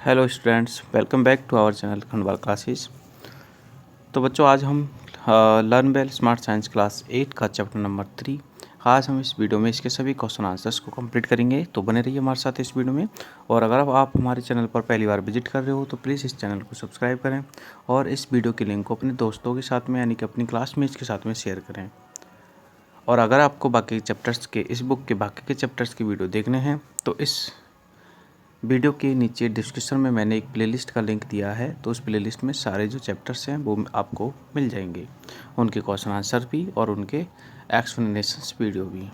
Hello students, welcome back to our channel Khandwal classes. तो बच्चों, आज हम learn well smart science class 8 का चैप्टर नंबर 3 आज हम इस वीडियो में इसके सभी क्वेश्चन आंसर्स को कंप्लीट करेंगे। तो बने रहिए हमारे साथ इस वीडियो में। और अगर आप हमारे चैनल पर पहली बार विजिट कर रहे हो तो प्लीज़ इस चैनल को सब्सक्राइब करें और इस वीडियो की लिंक को अपने दोस्तों के साथ में यानी कि अपनी क्लासमेट्स के साथ में शेयर करें। और अगर आपको बाकी चैप्टर्स के इस बुक के बाकी के चैप्टर्स की वीडियो देखने हैं तो इस वीडियो के नीचे डिस्क्रिप्शन में मैंने एक प्लेलिस्ट का लिंक दिया है। तो उस प्लेलिस्ट में सारे जो चैप्टर्स हैं वो आपको मिल जाएंगे, उनके क्वेश्चन आंसर भी और उनके एक्सप्लेनेशंस वीडियो भी।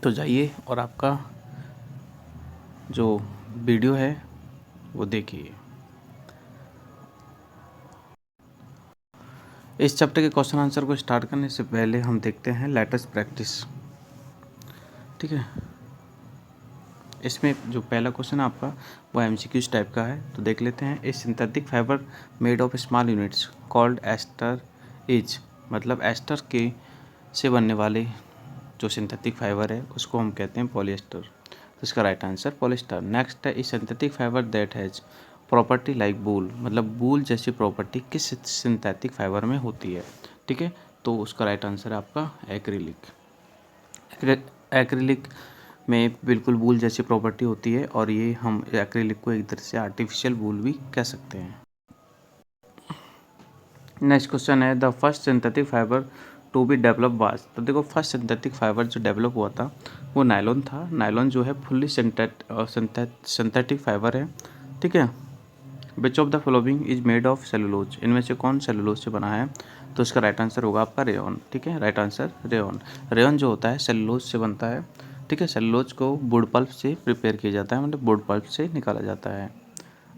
तो जाइए और आपका जो वीडियो है वो देखिए। इस चैप्टर के क्वेश्चन आंसर को स्टार्ट करने से पहले हम देखते हैं लेटेस्ट प्रैक्टिस। ठीक है, इसमें जो पहला क्वेश्चन है आपका वो एमसीक्यूज टाइप का है। तो देख लेते हैं। A synthetic fibre made of small units called ester is, मतलब एस्टर के से बनने वाले जो सिंथेटिक फाइबर है उसको हम कहते हैं पॉलिएस्टर। तो इसका राइट आंसर पॉलिएस्टर। नेक्स्ट है a synthetic fibre that has property like wool, मतलब वूल जैसी प्रॉपर्टी किस सिंथेटिक फाइबर में होती है। ठीक है, तो उसका राइट आंसर है आपका एक्रिलिक। एक्रिलिक में बिल्कुल वूल जैसी प्रॉपर्टी होती है और ये हम एक्रिलिक को एक तरह से आर्टिफिशियल वूल भी कह सकते हैं। नेक्स्ट क्वेश्चन है the first synthetic fibre to be develop was. तो देखो, फर्स्ट सिंथेटिक फाइबर जो डेवलप हुआ था वो नायलॉन था। नायलॉन जो है फुल्ली सिंथेटिक फाइबर है। ठीक है, which of the following is made of cellulose, इनमें से कौन सेलुलोज से बना है। तो इसका राइट आंसर होगा आपका रेयन। ठीक है, राइट आंसर रेयन। रेयन जो होता है सेलुलोज से बनता है। ठीक है, सेलुलोज को वुड पल्प से प्रिपेयर किया जाता है, मतलब वुड पल्प से निकाला जाता है।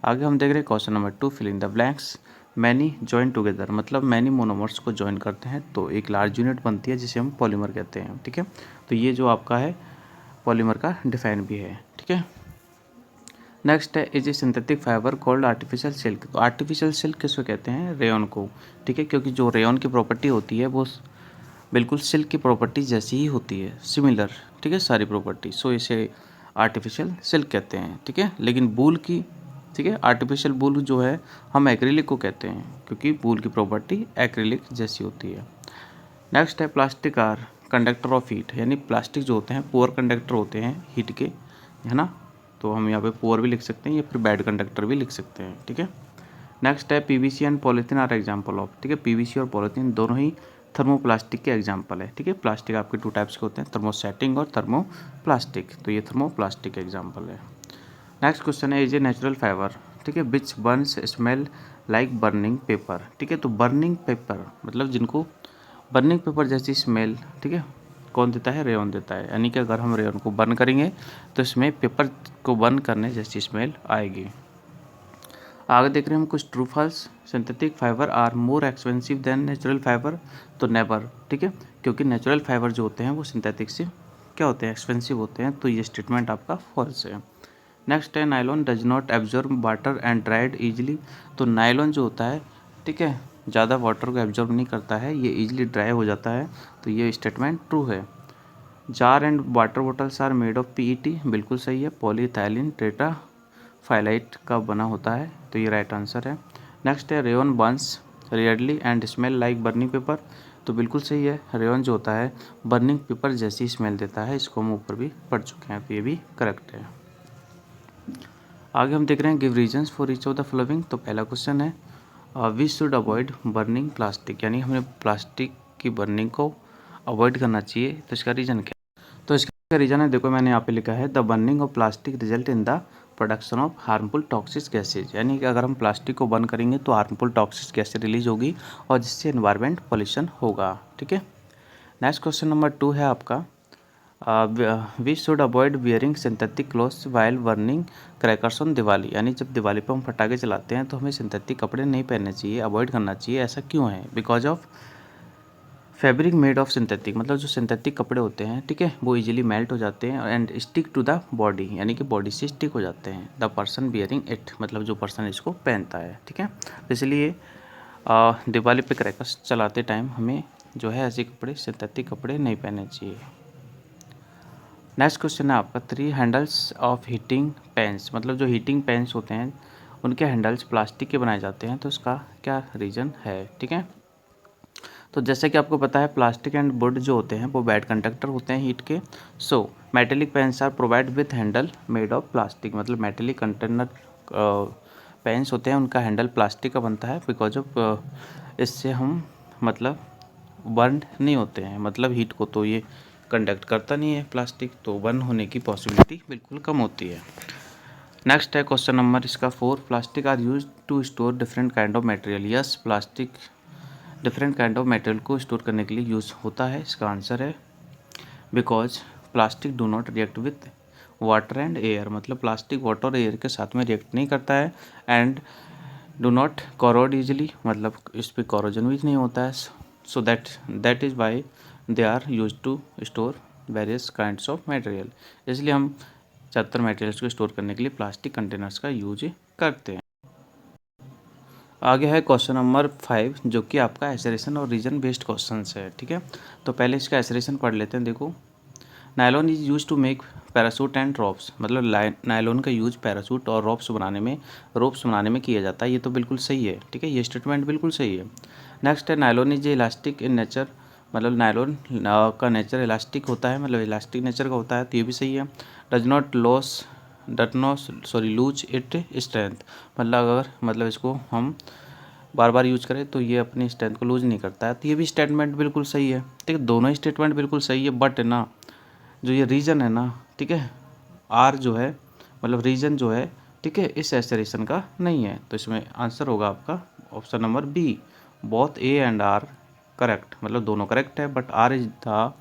आगे हम देख रहे हैं question number 2 fill in the blanks. Many join together, मतलब मैनी मोनोमर्स को जॉइन करते हैं तो एक लार्ज यूनिट बनती है जिसे हम पॉलीमर कहते हैं। ठीक है, तो ये जो आपका है पॉलीमर का डिफाइन भी है। ठीक है, नेक्स्ट है is A synthetic fibre called artificial silk. तो आर्टिफिशियल सिल्क किसको कहते हैं, रेयन को। ठीक है, क्योंकि जो रेयन की प्रॉपर्टी होती है वो बिल्कुल सिल्क की प्रॉपर्टी जैसी ही होती है, सिमिलर। ठीक है, सारी प्रॉपर्टी, सो इसे आर्टिफिशियल सिल्क कहते हैं। ठीक है, लेकिन वूल की, ठीक है, आर्टिफिशियल वूल जो है हम एक्रिलिक को कहते हैं क्योंकि वूल की प्रॉपर्टी एक्रिलिक जैसी होती है। नेक्स्ट है plastic are conductor of heat, यानी प्लास्टिक जो होते हैं पुअर कंडक्टर होते हैं हीट के, है ना। तो हम यहाँ पे पुअर भी लिख सकते हैं या फिर बैड कंडक्टर भी लिख सकते हैं। ठीक है, नेक्स्ट है PVC and polythene are example of. ठीक है, पीवीसी और पॉलीथीन दोनों ही थर्मोप्लास्टिक के एग्जाम्पल है। ठीक है, प्लास्टिक आपके 2 टाइप्स के होते हैं, थर्मोसेटिंग और थर्मोप्लास्टिक। तो ये थर्मोप्लास्टिक एग्जाम्पल है। नेक्स्ट क्वेश्चन है इज ए नेचुरल फाइबर। ठीक है, which burns smell like burning paper. ठीक है, तो बर्निंग पेपर मतलब जिनको बर्निंग पेपर जैसी स्मेल, ठीक है, कौन देता है, रेयन देता है। यानी कि अगर हम रेयन को बर्न करेंगे तो इसमें पेपर को बर्न करने जैसी स्मेल आएगी। आगे देख रहे हैं हम कुछ true false. Synthetic fibre are more expensive than natural fibre. तो नेवर। ठीक है, क्योंकि नेचुरल फाइबर जो होते हैं वो सिंथेटिक से क्या होते हैं, एक्सपेंसिव होते हैं। तो ये स्टेटमेंट आपका फॉल्स है। नेक्स्ट है nylon does not absorb water and dried easily. तो नायलॉन जो होता है, ठीक है, ज़्यादा वाटर को एब्जॉर्ब नहीं करता है, ये ईजिली ड्राई हो जाता है। तो ये स्टेटमेंट ट्रू है। Jar and water bottles are made of PET, बिल्कुल सही है। पॉलीइथाइलिन टेट्रा फाइलाइट का बना होता है, तो ये राइट आंसर है। नेक्स्ट है rayon Burns rarely and smell like burning paper. तो बिल्कुल सही है, रेयन जो होता है बर्निंग पेपर जैसी स्मेल देता है, इसको हम ऊपर भी पढ़ चुके हैं, तो ये भी करेक्ट है। आगे हम देख रहे हैं give reasons for each of the following. तो पहला क्वेश्चन है we should avoid burning plastic, यानी हमें प्लास्टिक की बर्निंग को अवॉइड करना चाहिए। तो इसका रीज़न क्या है, तो इसका रीज़न है, देखो मैंने यहाँ पे लिखा है the burning of plastic result in the production of harmful toxic gases, यानी कि अगर हम प्लास्टिक को बर्न करेंगे तो हार्मफुल टॉक्सिक गैसेज रिलीज होगी और जिससे एनवायरमेंट पॉल्यूशन होगा। ठीक है, नेक्स्ट क्वेश्चन नंबर 2 है आपका we should avoid wearing synthetic clothes while burning crackers on Diwali, यानी जब दिवाली पर हम पटाखे चलाते हैं तो हमें सिंथेटिक कपड़े नहीं पहनने चाहिए, अवॉइड करना चाहिए। ऐसा क्यों है, because of fabric made of synthetic, मतलब जो सिंथेटिक कपड़े होते हैं, ठीक है, वो इजीली मेल्ट हो जाते हैं and stick to the body, यानी कि बॉडी से स्टिक हो जाते हैं। द पर्सन बियरिंग इट, मतलब जो पर्सन इसको पहनता है। ठीक है, तो इसलिए दिवाली पे क्रैकर्स चलाते टाइम हमें जो है ऐसे कपड़े, सिंथेटिक कपड़े नहीं पहनने चाहिए। नेक्स्ट क्वेश्चन है आपका 3 हैंडल्स ऑफ हीटिंग पैंस, मतलब जो हीटिंग पैंस होते हैं उनके हैंडल्स प्लास्टिक के बनाए जाते हैं, तो इसका क्या रीज़न है, ठीक है। तो जैसे कि आपको पता है प्लास्टिक एंड वुड जो होते हैं वो बैड कंडक्टर होते हैं हीट के। So metallic pans are provide with handle made of plastic, मतलब मेटेलिक कंटेनर पेन्स होते हैं उनका हैंडल प्लास्टिक का बनता है, बिकॉज ऑफ इससे हम मतलब बर्न नहीं होते हैं, मतलब हीट को तो ये कंडक्ट करता नहीं है प्लास्टिक, तो बर्न होने की पॉसिबिलिटी बिल्कुल कम होती है। नेक्स्ट है क्वेश्चन नंबर इसका 4, plastic are use to store different kind of material. Yes, plastic different kind of material को स्टोर करने के लिए यूज़ होता है। इसका आंसर है because plastic do not react with water and air, मतलब प्लास्टिक वाटर और एयर के साथ में रिएक्ट नहीं करता है, and do not corrode easily, मतलब इस पर कॉरोजन भी नहीं होता है। So that is why they are use to store various kinds of material, इसलिए हम ज़्यादातर मटेरियल्स को स्टोर करने के लिए प्लास्टिक कंटेनर्स का यूज करते हैं। आगे है क्वेश्चन नंबर 5, जो कि आपका एसरेशन और रीजन बेस्ड क्वेश्चन है, ठीक है। तो पहले इसका एसरेशन पढ़ लेते हैं। देखो, nylon is use to make parachute and ropes, मतलब नायलॉन का यूज पैरासूट और रोप्स बनाने में किया जाता है। ये तो बिल्कुल सही है, ठीक है, ये स्टेटमेंट बिल्कुल सही है। नेक्स्ट है nylon is elastic in nature, मतलब नायलॉन का नेचर इलास्टिक होता है, मतलब इलास्टिक नेचर का होता है, तो ये भी सही है। Does not lose it strength, मतलब इसको हम बार बार यूज करें तो ये अपनी स्ट्रेंथ को लूज नहीं करता है, तो ये भी स्टेटमेंट बिल्कुल सही है, ठीक है। दोनों ही स्टेटमेंट बिल्कुल सही है, बट ना जो ये रीजन है ना, ठीक है, आर जो है मतलब रीजन जो है, ठीक है, इस एसरेशन का नहीं है, तो इसमें आंसर होगा आपका option number B, both A and R correct, मतलब दोनों करेक्ट है, but R is the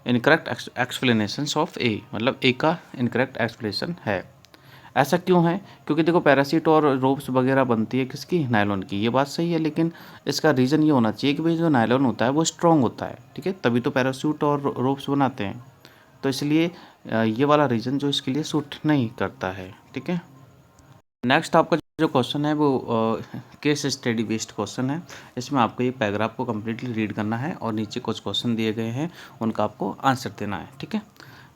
incorrect explanation of A, मतलब ए का इनकरेक्ट एक्सप्लेनेशन है। ऐसा क्यों है? क्योंकि देखो पैरासीट और रोप्स वगैरह बनती है किसकी, नायलॉन की, ये बात सही है, लेकिन इसका रीज़न ये होना चाहिए कि भाई जो नायलॉन होता है वो स्ट्रॉन्ग होता है, ठीक है, तभी तो पैरासूट और रोप्स बनाते हैं, तो इसलिए ये वाला रीज़न जो इसके लिए सूट नहीं करता है, ठीक है। नेक्स्ट आपका जो क्वेश्चन है वो केस स्टडी बेस्ड क्वेश्चन है। इसमें आपको ये पैराग्राफ को कम्प्लीटली रीड करना है और नीचे कुछ क्वेश्चन दिए गए हैं, उनका आपको आंसर देना है, ठीक है।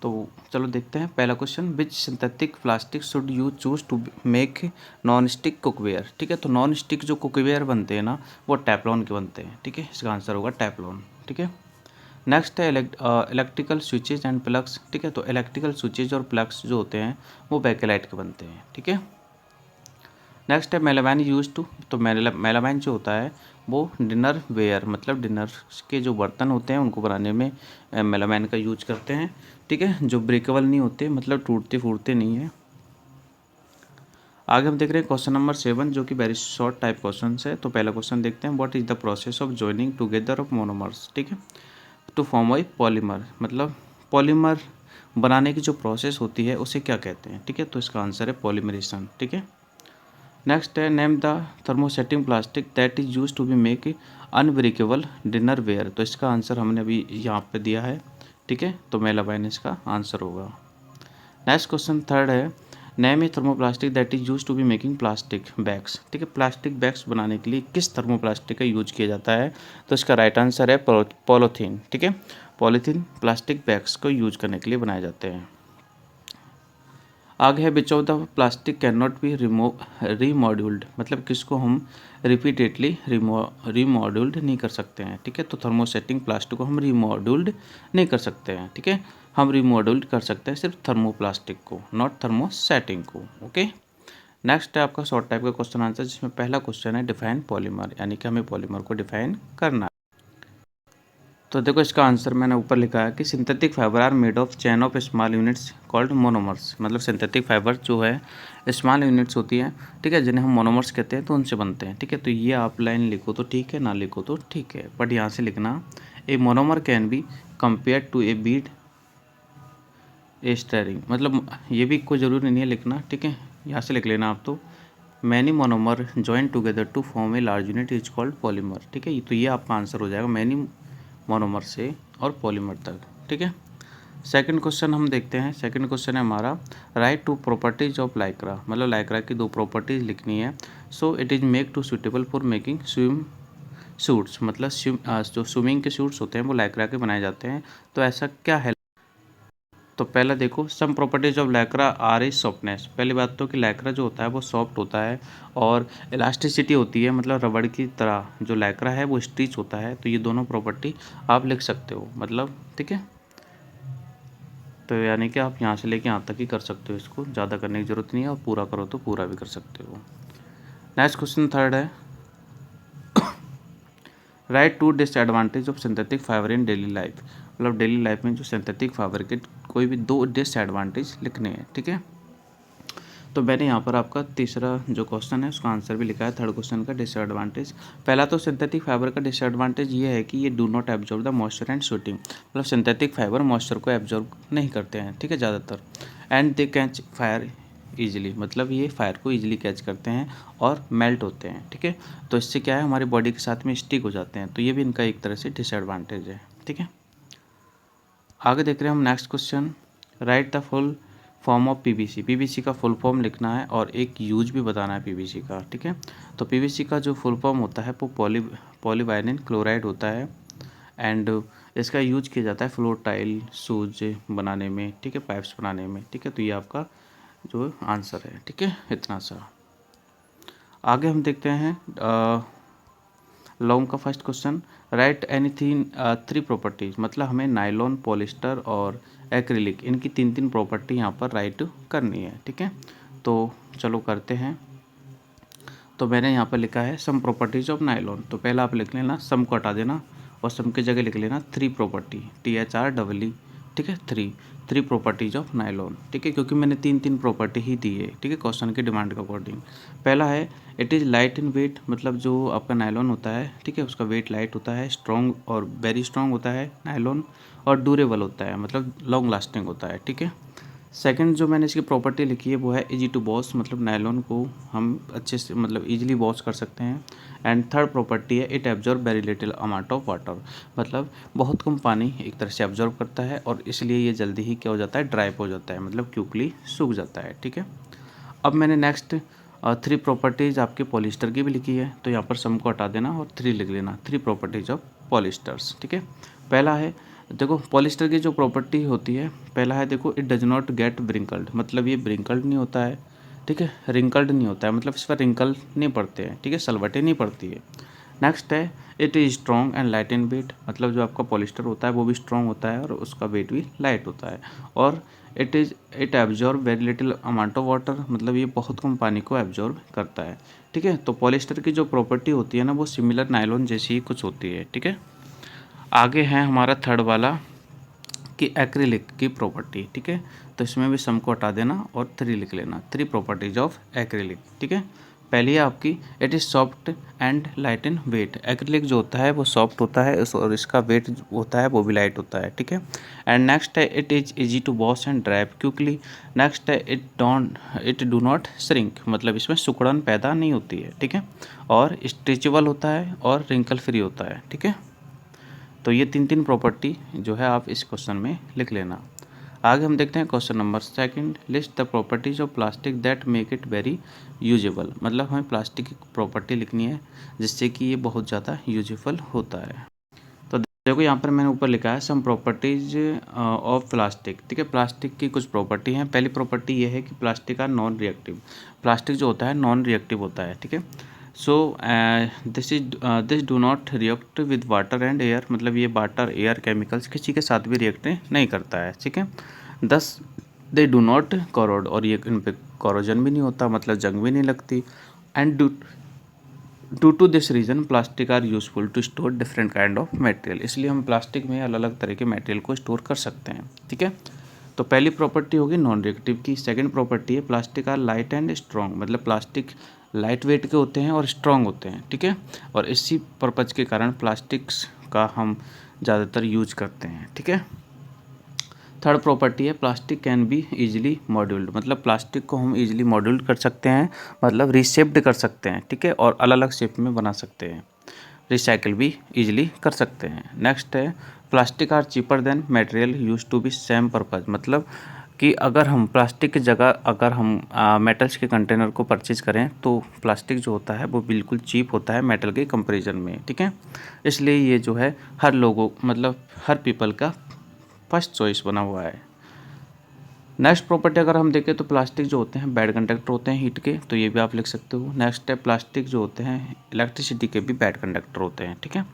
तो चलो देखते हैं पहला question, which synthetic plastic should you choose to make non stick cookware, ठीक है। तो नॉन स्टिक जो कुकवेयर बनते हैं ना वो टेफ्लॉन के बनते हैं, ठीक है, इसका आंसर होगा टेफ्लॉन, ठीक है। नेक्स्ट है इलेक्ट्रिकल स्विचेज एंड प्लग्स, ठीक है। तो इलेक्ट्रिकल स्विचेज और प्लग्स जो होते हैं वो बैकेलाइट के बनते हैं, ठीक है। नेक्स्ट है मेलामाइन यूज टू, तो मेलामाइन जो होता है वो डिनर वेयर, मतलब डिनर के जो बर्तन होते हैं उनको बनाने में मेलामाइन का यूज करते हैं, ठीक है, जो ब्रेकेबल नहीं होते, मतलब टूटते फूटते नहीं है। आगे हम देख रहे हैं क्वेश्चन नंबर 7, जो कि वेरी शॉर्ट टाइप क्वेश्चन है। तो पहला क्वेश्चन देखते हैं, what is the process of joining together of monomers, ठीक है, टू फॉर्म ए पॉलीमर, मतलब पॉलीमर बनाने की जो प्रोसेस होती है उसे क्या कहते हैं, ठीक है, तो इसका आंसर है पॉलीमरेशन, ठीक है। नेक्स्ट है name the thermosetting plastic that is use to be make unbreakable dinner ware, तो इसका आंसर हमने अभी यहाँ पे दिया है, ठीक है, तो मेलामाइन इसका आंसर होगा। नेक्स्ट क्वेश्चन थर्ड है, name a thermoplastic that is use to be making plastic bags, ठीक है, प्लास्टिक बैग्स बनाने के लिए किस थर्मोप्लास्टिक का यूज किया जाता है, तो इसका राइट आंसर है पॉलीथीन, ठीक है, पॉलीथीन प्लास्टिक बैग्स को यूज करने के लिए बनाए जाते हैं। आगे है which of the plastic can not be remoulded, मतलब किसको हम रिपीटेडली रीमॉड्यूल्ड नहीं कर सकते हैं, ठीक है, तो थर्मोसेटिंग प्लास्टिक को हम रीमॉड्यूल्ड नहीं कर सकते हैं, ठीक है, हम रीमॉड्यूल्ड कर सकते हैं सिर्फ थर्मोप्लास्टिक को, नॉट थर्मोसेटिंग को, ओके। नेक्स्ट है आपका शॉर्ट टाइप का क्वेश्चन आंसर, जिसमें पहला क्वेश्चन है डिफाइन पॉलीमर, यानी कि हमें पॉलीमर को डिफाइन करना है। तो देखो इसका आंसर मैंने ऊपर लिखा है कि synthetic fibre are made of chain of small units called monomers, मतलब सिंथेटिक फाइबर जो है स्मॉल यूनिट्स होती हैं, ठीक है, जिन्हें हम मोनोमर्स कहते हैं, तो उनसे बनते हैं, ठीक है। तो ये आप लाइन लिखो तो ठीक है, ना लिखो तो ठीक है, बट यहाँ से लिखना a monomer can be compare to a bead a string, मतलब ये भी कोई ज़रूरी नहीं है लिखना, ठीक है, यहाँ से लिख लेना आप, तो many monomer join together to form a large unit is called polymer, ठीक है, तो ये आपका आंसर हो जाएगा मैनी मोनोमर से और पॉलीमर तक, ठीक है। सेकंड क्वेश्चन हम देखते हैं, सेकंड क्वेश्चन है हमारा write two properties of Lycra, मतलब लाइक्रा की 2 प्रॉपर्टीज लिखनी है। So it is make to suitable for making swim suits, मतलब जो स्विमिंग के सूट्स होते हैं वो लाइक्रा के बनाए जाते हैं, तो ऐसा क्या है, तो पहला देखो, some properties of Lycra are is softness. पहली बात तो कि लैक्रा जो होता है वो सॉफ्ट होता है और इलास्टिसिटी होती है, मतलब रबड़ की तरह जो लैक्रा है वो स्टिच होता है। तो ये दोनों प्रॉपर्टी आप लिख सकते हो, मतलब ठीक है। तो यानी कि आप यहाँ से लेके यहाँ तक ही कर सकते हो, इसको ज़्यादा करने की ज़रूरत नहीं है, और पूरा करो तो पूरा भी कर सकते हो। नेक्स्ट क्वेश्चन थर्ड है, write two disadvantage of synthetic fibre in daily life. मतलब डेली लाइफ में जो सिंथेटिक फाइबर के कोई भी 2 डिसएडवांटेज लिखने हैं, ठीक है। तो मैंने यहाँ पर आपका तीसरा जो क्वेश्चन है उसका आंसर भी लिखा है, थर्ड क्वेश्चन का डिसएडवांटेज। पहला तो सिंथेटिक फाइबर का डिसएडवांटेज ये है कि ये do not absorb the moisture and shooting. मतलब सिंथेटिक फाइबर मॉइस्चर को एब्जॉर्ब नहीं करते हैं, ठीक है, ज़्यादातर। And they catch fire easily, मतलब ये फायर को ईजिली कैच करते हैं और मेल्ट होते हैं, ठीक है। तो इससे क्या है, हमारी बॉडी के साथ में स्टिक हो जाते हैं। तो ये भी इनका एक तरह से डिसएडवांटेज है, ठीक है। आगे देख रहे हैं हम next question, right the full form of PVC. PVC का फुल फॉर्म लिखना है और एक यूज भी बताना है पीवीसी का, ठीक है। तो पीवीसी का जो फुल फॉर्म होता है वो पॉलीवाइनिल क्लोराइड होता है। एंड इसका यूज किया जाता है फ्लोर टाइल शूज बनाने में, ठीक है, पाइप्स बनाने में, ठीक है। तो ये आपका जो आंसर है, ठीक है, इतना सा। आगे हम देखते हैं लॉन्ग का first question, right anything 3 properties. मतलब हमें नायलॉन, पॉलिस्टर और एक्रिलिक, इनकी 3 प्रॉपर्टी यहाँ पर राइट करनी है, ठीक है। तो चलो करते हैं। तो मैंने यहाँ पर लिखा है सम प्रॉपर्टीज ऑफ नायलॉन। तो पहला आप लिख लेना, सम को हटा देना और सम की जगह लिख लेना 3 प्रॉपर्टी, THREE, ठीक है, 3 प्रॉपर्टीज ऑफ नायलॉन, ठीक है, क्योंकि मैंने 3 प्रॉपर्टी ही दी है, ठीक है, क्वेश्चन की डिमांड के अकॉर्डिंग। पहला है it is light in weight, मतलब जो आपका नायलॉन होता है, ठीक है, उसका वेट लाइट होता है, स्ट्रॉन्ग और वेरी स्ट्रॉन्ग होता है नायलॉन, और ड्यूरेबल होता है, मतलब लॉन्ग लास्टिंग होता है, ठीक है। सेकंड जो मैंने इसकी प्रॉपर्टी लिखी है वो है इजी टू वॉश, मतलब नायलॉन को हम अच्छे से मतलब इजीली वॉश कर सकते हैं। एंड थर्ड प्रॉपर्टी है it absorb very little amount of water, मतलब बहुत कम पानी एक तरह से एब्जॉर्ब करता है और इसलिए ये जल्दी ही क्या हो जाता है, ड्राई हो जाता है, मतलब क्विकली सूख जाता है, ठीक है। अब मैंने नेक्स्ट 3 प्रॉपर्टीज़ आपके पॉलिस्टर की भी लिखी है। तो यहाँ पर सम को हटा देना और 3 लिख लेना, 3 प्रॉपर्टीज ऑफ पॉलिस्टर्स, ठीक है। पहला है, देखो पॉलिस्टर की जो प्रॉपर्टी होती है, पहला है देखो इट डज नॉट गेट ब्रिंकल्ड, मतलब ये ब्रिंकल्ड नहीं होता है, ठीक है, रिंकल्ड नहीं होता है, मतलब इस पर रिंकल नहीं पड़ते हैं, ठीक है, सलवटें नहीं पड़ती है। नेक्स्ट है it is strong and light in weight, मतलब जो आपका पॉलिस्टर होता है वो भी स्ट्रॉन्ग होता है और उसका वेट भी लाइट होता है। और it absorb very little amount of water, मतलब ये बहुत कम पानी को एब्जॉर्ब करता है, ठीक है। तो पॉलिस्टर की जो प्रॉपर्टी होती है ना वो सिमिलर नायलॉन जैसी ही कुछ होती है, ठीक है। आगे है हमारा थर्ड वाला कि एक्रिलिक की प्रॉपर्टी, ठीक है। तो इसमें भी सम को हटा देना और 3 लिख लेना, 3 प्रॉपर्टीज ऑफ एक्रिलिक, ठीक है। पहली है आपकी it is soft and light in weight. Acrylic जो होता है वो सॉफ्ट होता है और इसका वेट होता है वो भी लाइट होता है, ठीक है। एंड नेक्स्ट है it is easy to wash and dry quickly. Next है इट डू नॉट श्रिंक, मतलब इसमें सिकुड़न पैदा नहीं होती है, ठीक है। और स्ट्रेचेबल होता है और रिंकल फ्री होता है, ठीक है। तो ये 3 प्रॉपर्टी जो है आप इस क्वेश्चन में लिख लेना। आगे हम देखते हैं question number second, list the properties of plastic that make it very usable. मतलब हमें प्लास्टिक की प्रॉपर्टी लिखनी है जिससे कि ये बहुत ज़्यादा यूजेबल होता है। तो देखो यहाँ पर मैंने ऊपर लिखा है सम प्रॉपर्टीज ऑफ प्लास्टिक, ठीक है। प्लास्टिक की कुछ प्रॉपर्टी हैं। पहली प्रॉपर्टी ये है कि plastic are non reactive, plastic जो होता है नॉन रिएक्टिव होता है, ठीक है। So this do not react with water and air, मतलब ये वाटर एयर केमिकल्स किसी के साथ भी रिएक्ट नहीं करता है, ठीक है। दस दे डू नॉट कॉरोड, और ये इन पर कॉरोजन भी नहीं होता, मतलब जंग भी नहीं लगती। And due to this reason plastic are useful to store different kind of material, इसलिए हम प्लास्टिक में अलग अलग तरह के मटेरियल को स्टोर कर सकते हैं, ठीक है। तो पहली प्रॉपर्टी होगी नॉन रिएक्टिव की। सेकंड प्रॉपर्टी है plastic are light and strong, मतलब प्लास्टिक लाइट वेट के होते हैं और स्ट्रॉन्ग होते हैं, ठीक है। और इसी पर्पज़ के कारण प्लास्टिक्स का हम ज़्यादातर यूज करते हैं, ठीक है। थर्ड प्रॉपर्टी है प्लास्टिक कैन बी ईजिली मॉड्यूल्ड, मतलब प्लास्टिक को हम ईजिली मॉड्यूल्ड कर सकते हैं, मतलब रिशेप्ड कर सकते हैं, ठीक है, और अलग अलग शेप में बना सकते हैं, रिसाइकिल भी ईजिली कर सकते हैं। नेक्स्ट है plastic are cheaper than material use to be same purpose, मतलब कि अगर हम प्लास्टिक की जगह अगर हम मेटल्स के कंटेनर को परचेज करें तो प्लास्टिक जो होता है वो बिल्कुल चीप होता है मेटल के कंपैरिजन में, ठीक है। इसलिए ये जो है हर लोगों मतलब हर पीपल का फर्स्ट चॉइस बना हुआ है। नेक्स्ट प्रॉपर्टी अगर हम देखें तो प्लास्टिक जो होते हैं बैड कंडक्टर होते हैं हीट के, तो ये भी आप लिख सकते हो। नेक्स्ट है प्लास्टिक जो होते हैं इलेक्ट्रिसिटी के भी बैड कंडक्टर होते हैं, ठीक है।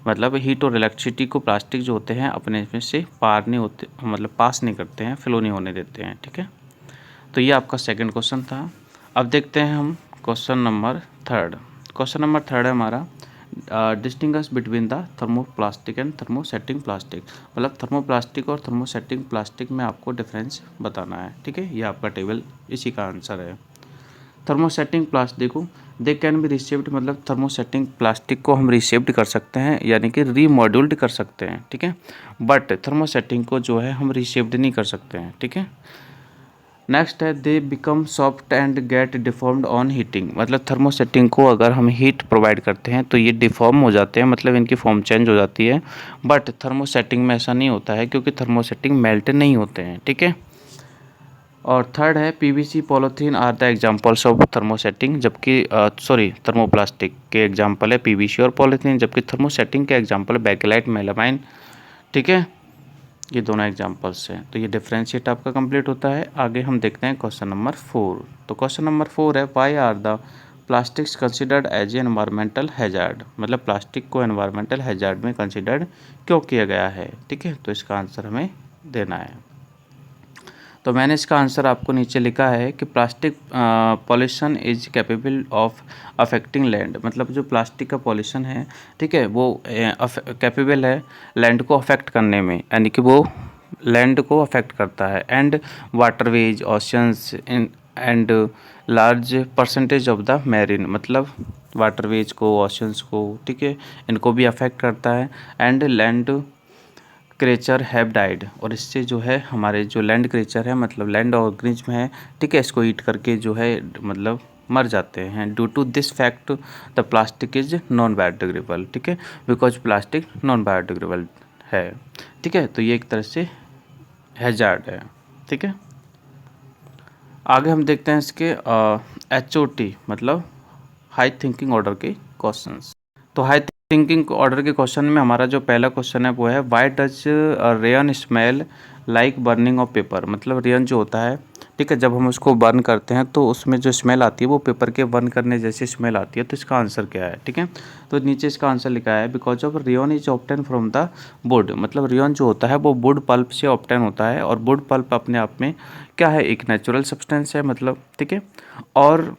मतलब हीट और इलेक्ट्रिसिटी को प्लास्टिक जो होते हैं अपने में से पार नहीं होते, मतलब पास नहीं करते हैं, फ्लो नहीं होने देते हैं, ठीक है। तो ये आपका सेकंड क्वेश्चन था। अब देखते हैं हम question number third. Question number third है हमारा distinguish between the thermoplastic and thermosetting plastic. मतलब थर्मोप्लास्टिक और थर्मोसेटिंग प्लास्टिक में आपको डिफरेंस बताना है, ठीक है। ये आपका टेबल इसी का आंसर है। थर्मोसेटिंग प्लास्टिक को दे कैन बी रिसेप्ड, मतलब थर्मोसेटिंग प्लास्टिक को हम रिसेप्ड कर सकते हैं यानी कि रीमॉड्यूल्ड कर सकते हैं, ठीक है। बट थर्मोसेटिंग को जो है हम रिसेप्ड नहीं कर सकते हैं, ठीक है। नेक्स्ट है they become soft and get deformed on heating. मतलब थर्मोसेटिंग को अगर हम हीट प्रोवाइड करते हैं तो ये डिफॉर्म हो जाते हैं, मतलब इनकी फॉर्म चेंज हो जाती है। बट थर्मोसेटिंग में ऐसा नहीं होता है क्योंकि थर्मोसेटिंग मेल्ट नहीं होते हैं, ठीक है। और थर्ड है PVC polythene are the examples of thermosetting, जबकि थर्मोप्लास्टिक के एग्जांपल है पीवीसी और पॉलीथीन, जबकि थर्मोसेटिंग के एग्जांपल बैकेलाइट मेलामाइन, ठीक है। ये दोनों एग्जांपल्स हैं। तो ये डिफरेंशिएट आपका कंप्लीट होता है। आगे हम देखते हैं क्वेश्चन नंबर 4। तो क्वेश्चन नंबर 4 है why are the plastics considered as environmental hazard. मतलब प्लास्टिक को एनवायरमेंटल हैजार्ड में कंसिडर्ड क्यों किया गया है, ठीक है। तो इसका आंसर हमें देना है। तो मैंने इसका आंसर आपको नीचे लिखा है कि plastic pollution is capable of affecting land. मतलब जो प्लास्टिक का पॉल्यूशन है, ठीक है, वो कैपेबल है लैंड को अफेक्ट करने में, यानी कि वो लैंड को अफेक्ट करता है। And waterways oceans and large percentage of the marine, मतलब वाटरवेज को ओशंस को, ठीक है, इनको भी अफेक्ट करता है। And land creature have died, और इससे जो है हमारे जो लैंड क्रेचर है, मतलब लैंड ऑर्गेनिज्म है, ठीक है, इसको ईट करके जो है मतलब मर जाते हैं। Due to this fact the plastic is non biodegradable, ठीक है, बिकॉज प्लास्टिक नॉन बायोडिग्रेडेबल है, ठीक है। तो ये एक तरह से हैजार्ड है, ठीक है। आगे हम देखते हैं इसके HOT मतलब हाई थिंकिंग ऑर्डर के क्वेश्चंस। तो हाई थिंकिंग ऑर्डर के क्वेश्चन में हमारा जो पहला क्वेश्चन है वो है why does rayon smell like burning of paper. मतलब रेयन जो होता है, ठीक है, जब हम उसको बर्न करते हैं तो उसमें जो स्मेल आती है वो पेपर के बर्न करने जैसी स्मेल आती है। तो इसका आंसर क्या है, ठीक है। तो नीचे इसका आंसर लिखा है because of rayon is obtain from the wood. मतलब रेयन जो होता है वो वुड पल्प से ऑब्टेन होता है, और वुड पल्प अपने आप में क्या है, एक नेचुरल सब्सटेंस है, मतलब, ठीक है। और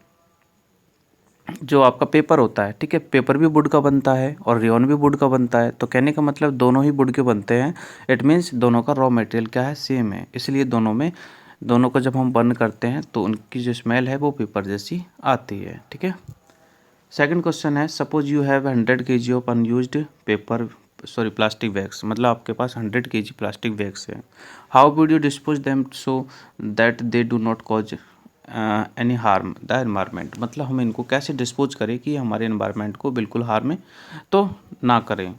जो आपका पेपर होता है, ठीक है, पेपर भी वुड का बनता है और रेयन भी वुड का बनता है। तो कहने का मतलब दोनों ही वुड के बनते हैं। इट मीन्स दोनों का रॉ मटेरियल क्या है, सेम है। इसलिए दोनों को जब हम बर्न करते हैं तो उनकी जो स्मेल है वो पेपर जैसी आती है, ठीक है। सेकंड क्वेश्चन है suppose you have 100 kg of unused paper plastic bags. मतलब आपके पास 100 kg प्लास्टिक बैग्स हैं। How would you dispose them so that they do not cause any harm the environment. मतलब हम इनको कैसे डिस्पोज करें कि हमारे एनवायरनमेंट को बिल्कुल हार्म तो ना करें।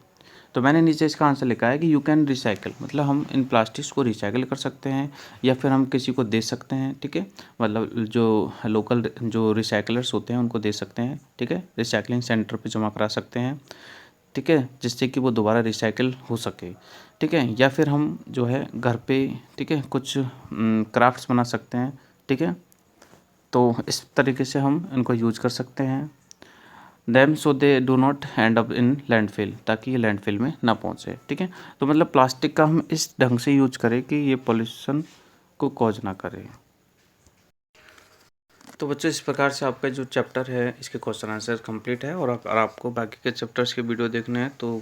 तो मैंने नीचे इसका आंसर लिखा है कि यू कैन रिसाइकिल। मतलब हम इन प्लास्टिक्स को रिसाइकिल कर सकते हैं या फिर हम किसी को दे सकते हैं, ठीक है। मतलब जो लोकल जो रिसाइकलर्स होते हैं उनको दे सकते हैं, ठीक है, रिसाइकलिंग सेंटर पे जमा करा सकते हैं, ठीक है, जिससे कि वो दोबारा रिसाइकिल हो सके, ठीक है। या फिर हम जो है घर पे, ठीक है, कुछ क्राफ्ट्स बना सकते हैं, ठीक है। तो इस तरीके से हम इनको यूज कर सकते हैं them so they do not and up in landfill, ताकि ये लैंडफिल में ना पहुँचे, ठीक है। तो मतलब प्लास्टिक का हम इस ढंग से यूज करें कि ये पॉल्यूशन को कॉज ना करे। तो बच्चों इस प्रकार से आपका जो चैप्टर है इसके क्वेश्चन आंसर कंप्लीट है। और अगर आपको बाकी के चैप्टर्स के वीडियो देखने हैं तो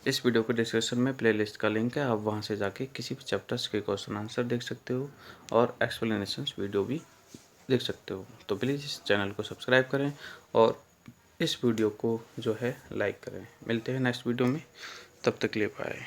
इस वीडियो के डिस्क्रिप्शन में प्लेलिस्ट का लिंक है, आप वहां से जाके किसी भी चैप्टर्स के क्वेश्चन आंसर देख सकते हो और एक्सप्लेनेशंस वीडियो भी देख सकते हो। तो प्लीज़ इस चैनल को सब्सक्राइब करें और इस वीडियो को जो है लाइक करें। मिलते हैं नेक्स्ट वीडियो में, तब तक के लिए बाय।